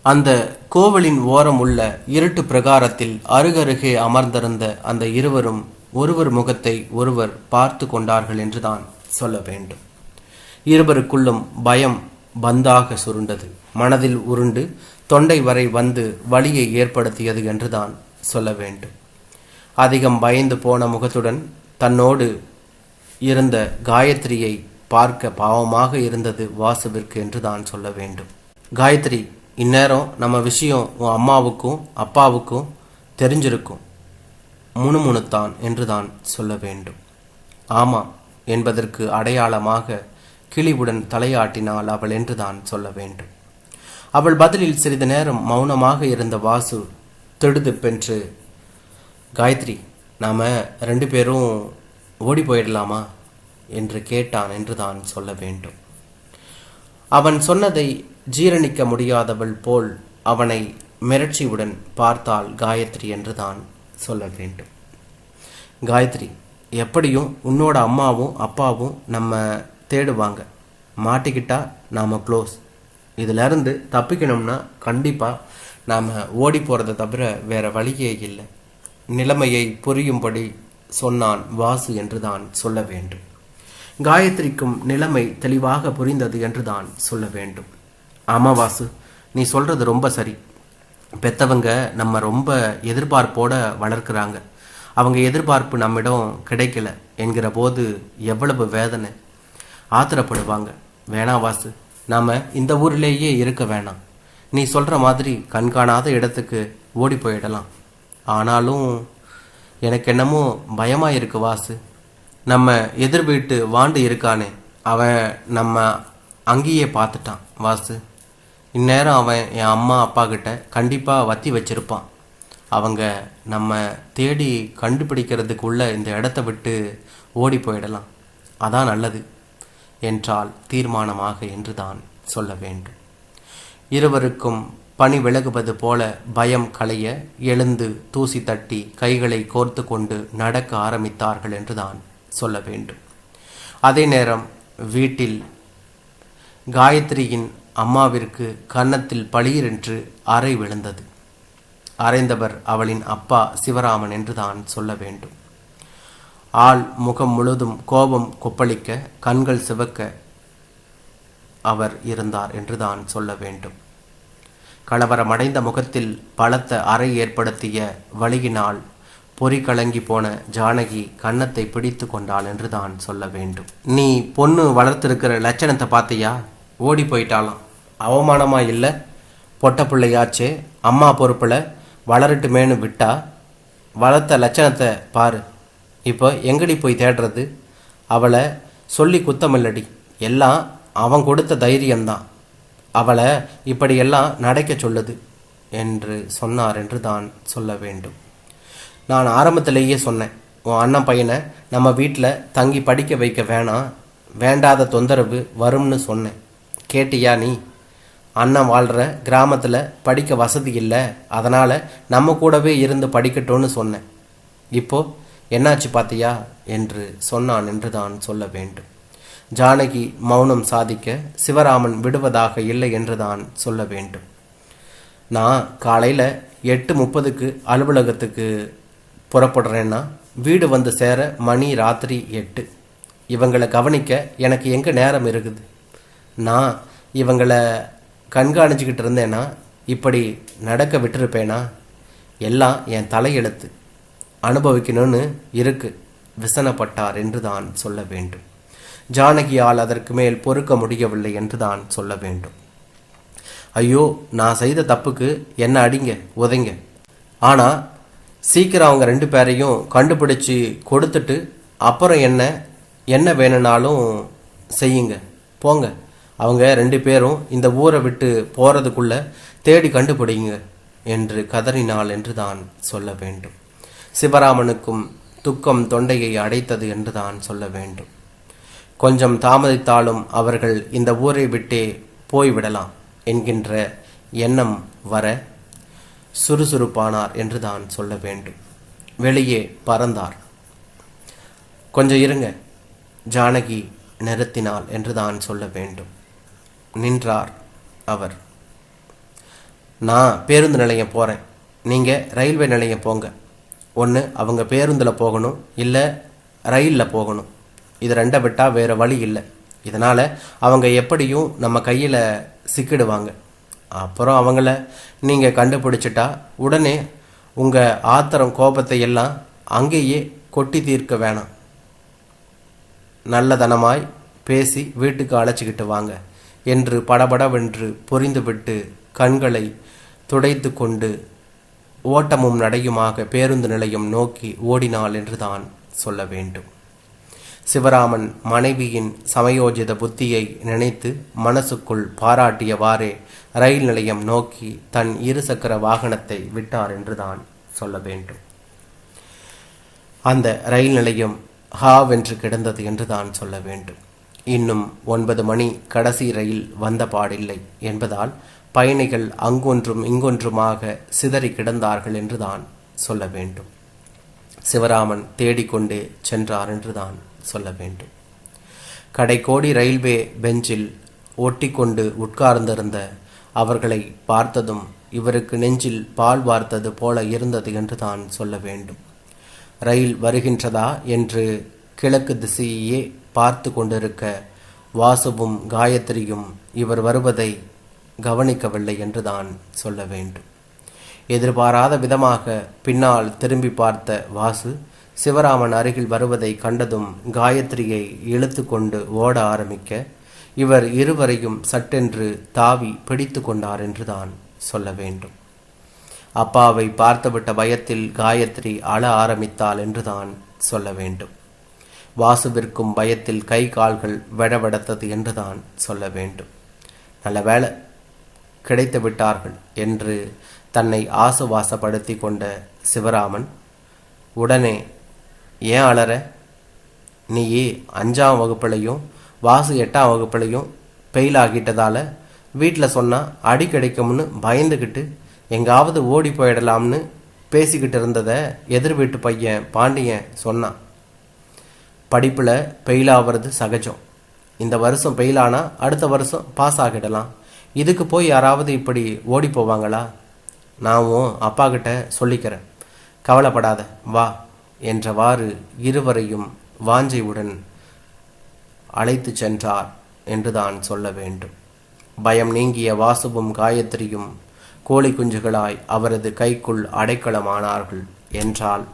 அந்த கோவிலின் ஓரம் உள்ள இருட்டு பிரகாரத்தில் அருகருகே அமர்ந்திருந்த அந்த இருவரும் ஒருவர் முகத்தை ஒருவர் பார்த்து கொண்டார்கள் என்றுதான் சொல்ல வேண்டும். இருவருக்குள்ளும் பயம் பந்தாக சுருண்டது. மனதில் உருண்டு தொண்டை வரை வந்து வலியை ஏற்படுத்தியது என்றுதான் சொல்ல வேண்டும். அதிகம் பயந்து போன முகத்துடன் தன்னோடு இருந்த காயத்ரியை பார்க்க பாவமாக இருந்தது வாசுவிற்கு என்றுதான் சொல்ல வேண்டும். காயத்ரி, இந்நேரம் நம்ம விஷயம் உன் அம்மாவுக்கும் அப்பாவுக்கும் தெரிஞ்சிருக்கும் முணுமுணுத்தான் என்றுதான் சொல்ல வேண்டும். ஆமாம் என்பதற்கு அடையாளமாக கிளிவுடன் தலையாட்டினாள் அவள் என்றுதான் சொல்ல வேண்டும். அவள் பதிலில் சிறிது நேரம் மௌனமாக இருந்த வாசு திடுதிப்பென்று, காயத்ரி, நாம 2 பேரும் ஓடி போயிடலாமா என்று கேட்டான் என்றுதான் சொல்ல வேண்டும். அவன் சொன்னதை ஜீரணிக்க முடியாதவள் போல் அவனை மிரட்சியுடன் பார்த்தாள் காயத்ரி என்றுதான் சொல்ல வேண்டும். காயத்ரி, எப்படியும் உன்னோட அம்மாவும் அப்பாவும் நம்ம தேடுவாங்க. மாட்டிக்கிட்டா நாம க்ளோஸ். இதிலிருந்து தப்பிக்கணும்னா கண்டிப்பாக நாம் ஓடி போகிறத தவிர வேற வழியே இல்லை. நிலைமையை புரியும்படி சொன்னான் வாசு என்றுதான் சொல்ல வேண்டும். காயத்ரிக்கும் நிலைமை தெளிவாக புரிந்தது என்றுதான் சொல்ல வேண்டும். ஆமாம் வாசு, நீ சொல்கிறது ரொம்ப சரி. பெத்தவங்க நம்ம ரொம்ப எதிர்பார்ப்போடு வளர்க்குறாங்க. அவங்க எதிர்பார்ப்பு நம்மிடம் கிடைக்கல என்கிற போது எவ்வளவு வேதனை. ஆத்திரப்படுவாங்க. வேணாம் வாசு, நாம் இந்த ஊரிலேயே இருக்க வேணாம். நீ சொல்கிற மாதிரி கண்காணாத இடத்துக்கு ஓடி போயிடலாம். ஆனாலும் எனக்கு என்னமோ பயமாக இருக்கு வாசு. நம்ம எதிர் வீட்டு வாண்டு இருக்கானே, அவன் நம்ம அங்கேயே பார்த்துட்டான் வாசு. இந்நேரம் அவன் என் அம்மா அப்பா கிட்ட கண்டிப்பாக வத்தி வச்சிருப்பான். அவங்க நம்ம தேடி கண்டுபிடிக்கிறதுக்குள்ள இந்த இடத்த விட்டு ஓடி போயிடலாம். அதான் நல்லது என்றால் தீர்மானமாக என்றுதான் சொல்ல வேண்டும். இருவருக்கும் பனி விலகுவது போல பயம் களைய எழுந்து தூசி தட்டி கைகளை கோர்த்து கொண்டு நடக்க ஆரம்பித்தார்கள் என்றுதான் சொல்ல வேண்டும். அதே நேரம் வீட்டில் காயத்ரியின் அம்மாவிற்கு கன்னத்தில் பளீரென்று அறை விழுந்தது. அறைந்தவர் அவளின் அப்பா சிவராமன் என்றுதான் சொல்ல வேண்டும். ஆள் முகம் முழுதும் கோபம் கொப்பளிக்க, கண்கள் சிவக்க அவர் இருந்தார் என்றுதான் சொல்ல வேண்டும். கலவரமடைந்த முகத்தில் பலத்த அறை ஏற்படுத்திய வலியினால் பொறி கலங்கி போன ஜானகி கன்னத்தை பிடித்து கொண்டாள் என்றுதான் சொல்ல வேண்டும். நீ பொண்ணு வளர்த்திருக்கிற லட்சணத்தை பார்த்தியா? ஓடி போயிட்டாலாம். அவமானமா இல்லை? பொட்ட பிள்ளையாச்சே, அம்மா பொறுப்பில் வளரட்டுமேனு விட்டா வளர்த்த லட்சணத்தை பாரு. இப்போ எங்கடி போய் தேடுறது? அவளை சொல்லி குத்தமில்லடி, எல்லாம் அவன் கொடுத்த தைரியம்தான் அவளை இப்படியெல்லாம் நடக்க சொல்லுது என்று சொன்னார் என்று தான் சொல்ல வேண்டும். நான் ஆரம்பத்திலேயே சொன்னேன், உன் அண்ணன் பையனை நம்ம வீட்டில் தங்கி படிக்க வைக்க வேணாம், வேண்டாத தொந்தரவு வரும்னு சொன்னேன். கேட்டியா நீ? அண்ணன் வாழ்கிற கிராமத்தில் படிக்க வசதி இல்லை, அதனால் நம்ம கூடவே இருந்து படிக்கட்டும்னு சொன்னேன். இப்போது என்னாச்சு பார்த்தியா என்று சொன்னான் என்று தான் சொல்ல வேண்டும். ஜானகி மௌனம் சாதிக்க சிவராமன் விடுவதாக இல்லை என்றுதான் சொல்ல வேண்டும். நான் காலையில் 8:30 அலுவலகத்துக்கு புறப்படுறேன்னா வீடு வந்து சேர மணி ராத்திரி 8. இவங்களை கவனிக்க எனக்கு எங்கே நேரம் இருக்குது? நான் இவங்களை கண்காணிச்சுக்கிட்டு இருந்தேன்னா இப்படி நடக்க விட்டுருப்பேனா? எல்லாம் என் தலையெழுத்து, அனுபவிக்கணும்னு இருக்கு விசனப்பட்டார் என்றுதான் சொல்ல வேண்டும். ஜானகியால் அதற்கு மேல் பொறுக்க முடியவில்லை என்றுதான் சொல்ல வேண்டும். ஐயோ, நான் செய்த தப்புக்கு என்ன அடிங்க உதைங்க, ஆனால் சீக்கிரம் அவங்க 2 பேரையும் கண்டுபிடிச்சி கொடுத்துட்டு அப்புறம் என்ன வேணும்னாலும் செய்யுங்க, போங்க. அவங்க 2 பேரும் இந்த ஊரை விட்டு போகிறதுக்குள்ள தேடி கண்டுபிடிங்க என்று கதறினாள் என்றுதான் சொல்ல வேண்டும். சிவராமனுக்கும் துக்கம் தொண்டையை அடைத்தது என்றுதான் சொல்ல வேண்டும். கொஞ்சம் தாமதித்தாலும் அவர்கள் இந்த ஊரை விட்டே போய்விடலாம் என்கின்ற எண்ணம் வர சுறுசுறுப்பானார் என்றுதான் சொல்ல வேண்டும். வெளியே பறந்தார். கொஞ்சம் இருங்க, ஜானகி நிறுத்தினாள் என்றுதான் சொல்ல வேண்டும். நின்றார் அவர். நான் பேருந்து நிலையம் போகிறேன், நீங்கள் ரயில்வே நிலையம் போங்க. ஒன்று அவங்க பேருந்தில் போகணும், இல்லை ரயிலில் போகணும். இது ரெண்டை விட்டால் வேறு வழி இல்லை. இதனால் அவங்க எப்படியும் நம்ம கையில் சிக்கிடுவாங்க. அப்புறம் அவங்கள நீங்கள் கண்டுபிடிச்சிட்டா உடனே உங்கள் ஆத்திரம் கோபத்தை எல்லாம் அங்கேயே கொட்டி தீர்க்க வேணாம். நல்லதனமாய் பேசி வீட்டுக்கு அழைச்சிக்கிட்டு வாங்க என்று படபடவென்று புரிந்துவிட்டு கண்களை துடைத்து கொண்டு ஓட்டமும் நடையுமாக பேருந்து நிலையம் நோக்கி ஓடினாள் என்று தான் சொல்ல வேண்டும். சிவராமன் மனைவியின் சமயோஜித புத்தியை நினைத்து மனசுக்குள் பாராட்டியவாறே ரயில் நிலையம் நோக்கி தன் இருசக்கர வாகனத்தை விட்டார் என்று தான் சொல்ல வேண்டும். அந்த ரயில் நிலையம் ஹாவென்று கிடந்தது என்று தான் சொல்ல வேண்டும். இன்னும் 9 மணி கடைசி ரயில் வந்த பாடில்லை என்பதால் பயணிகள் அங்கொன்றும் இங்கொன்றுமாக சிதறி கிடந்தார்கள் என்று தான் சொல்ல வேண்டும். சிவராமன் தேடிக்கொண்டே சென்றார் என்று தான் சொல்ல வேண்டும். கடைக்கோடி ரயில்வே பெஞ்சில் ஒட்டிக்கொண்டு உட்கார்ந்திருந்த அவர்களை பார்த்ததும் இவருக்கு நெஞ்சில் பால் வார்த்தது போல இருந்தது என்று தான் சொல்ல வேண்டும். ரயில் வருகின்றதா என்று கிழக்கு திசையே பார்த்து கொண்டிருக்க வாசுவும் காயத்ரியும் இவர் வருவதை கவனிக்கவில்லை என்று தான் சொல்ல வேண்டும். எதிர்பாராத விதமாக பின்னால் திரும்பி பார்த்த வாசு சிவராமன் அருகில் வருவதை கண்டதும் காயத்ரியை இழுத்து கொண்டு ஓட ஆரம்பிக்க இவர் இருவரையும் சட்டென்று தாவி பிடித்து கொண்டார் என்று தான் சொல்ல வேண்டும். அப்பாவை பார்த்துவிட்ட பயத்தில் காயத்ரி அழ ஆரம்பித்தாள் என்று தான் சொல்ல வேண்டும். வாசுவிற்கும் பயத்தில் கை கால்கள் வெடவெடத்தது என்று தான் சொல்ல வேண்டும். நல்ல வேளை கிடைத்து விட்டார்கள் என்று தன்னை ஆசுவாசப்படுத்தி கொண்ட சிவராமன் உடனே, ஏன் அலற? நீ 5ஆம் வகுப்புலையும் வாசு 8ஆம் வகுப்புலையும் ஃபெயில் ஆகிட்டதால வீட்டில் சொன்னால் அடி கிடைக்கும்னு பயந்துக்கிட்டு எங்காவது ஓடி போயிடலாம்னு பேசிக்கிட்டு இருந்ததை எதிர் வீட்டு பையன் பாண்டியன் சொன்னான். படிப்பில் ஃபெயில் ஆகிறது சகஜம். இந்த வருஷம் ஃபெயில் ஆனால் அடுத்த வருஷம் பாஸ் ஆகிடலாம். இதுக்கு போய் யாராவது இப்படி ஓடி போவாங்களா? நானும் அப்பா கிட்ட சொல்லிக்கிறேன், கவலைப்படாத வா என்றவாறு இருவரையும் வாஞ்சையுடன் அழைத்து சென்றார் என்றுதான் சொல்ல வேண்டும். பயம் நீங்கிய வாசுவும் காயத்ரியும் கோழி குஞ்சுகளாய் அவரது கைக்குள் அடைக்கலமானார்கள் என்றான்.